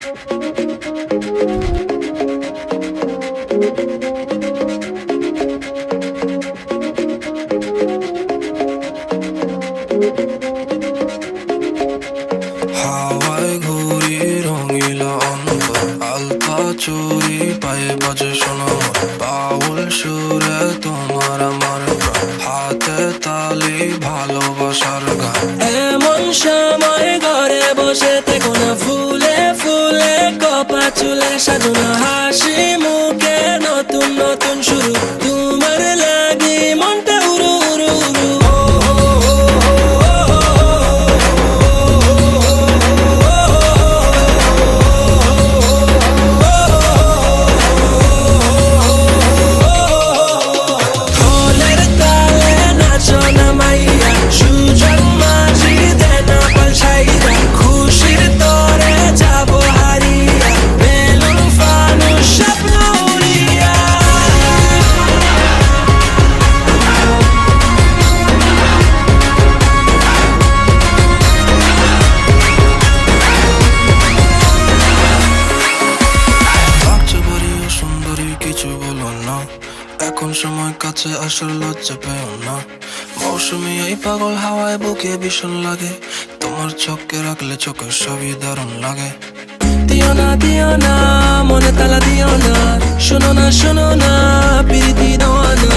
হাওয়ায় ঘুরি রঙিলা অন্ধকার, আলতা চুরি পায়ে বাজে শোনো বাউল সুরে তোমার আমার প্রাণ, হাতে তালি ভালোবাসার গান। এমন সময় ঘরে বসে থেকো না, ফুলে ফুলে কপা চুলে সাজানো, হাসি মুখে নতুন নতুন শুরু, তোমার লাগি মনটা উড়ু উড়ু উড়ু। ঢোলের তালে নাচো না মাইয়া, সুজন মাঝি দেনা পাল্টাইয়া, খুশির তরে যাবো হারিয়া, বেলুন ফানুস স্বপ্ন উড়িয়া। লাগছে বাড়িও সুন্দরী, কিছু বলো না, এখন সময় কাছে আসার লজ্জা পেও না। মৌসুমি এই পাগল হাওয়ায় বুকে ভীষণ লাগে, তোমার চোখে রাখলে চোখের সবই দারুণ লাগে। দিও না মনে তালা দিও না, শোনো না শোনো না, প্রীতি দেওয়া না।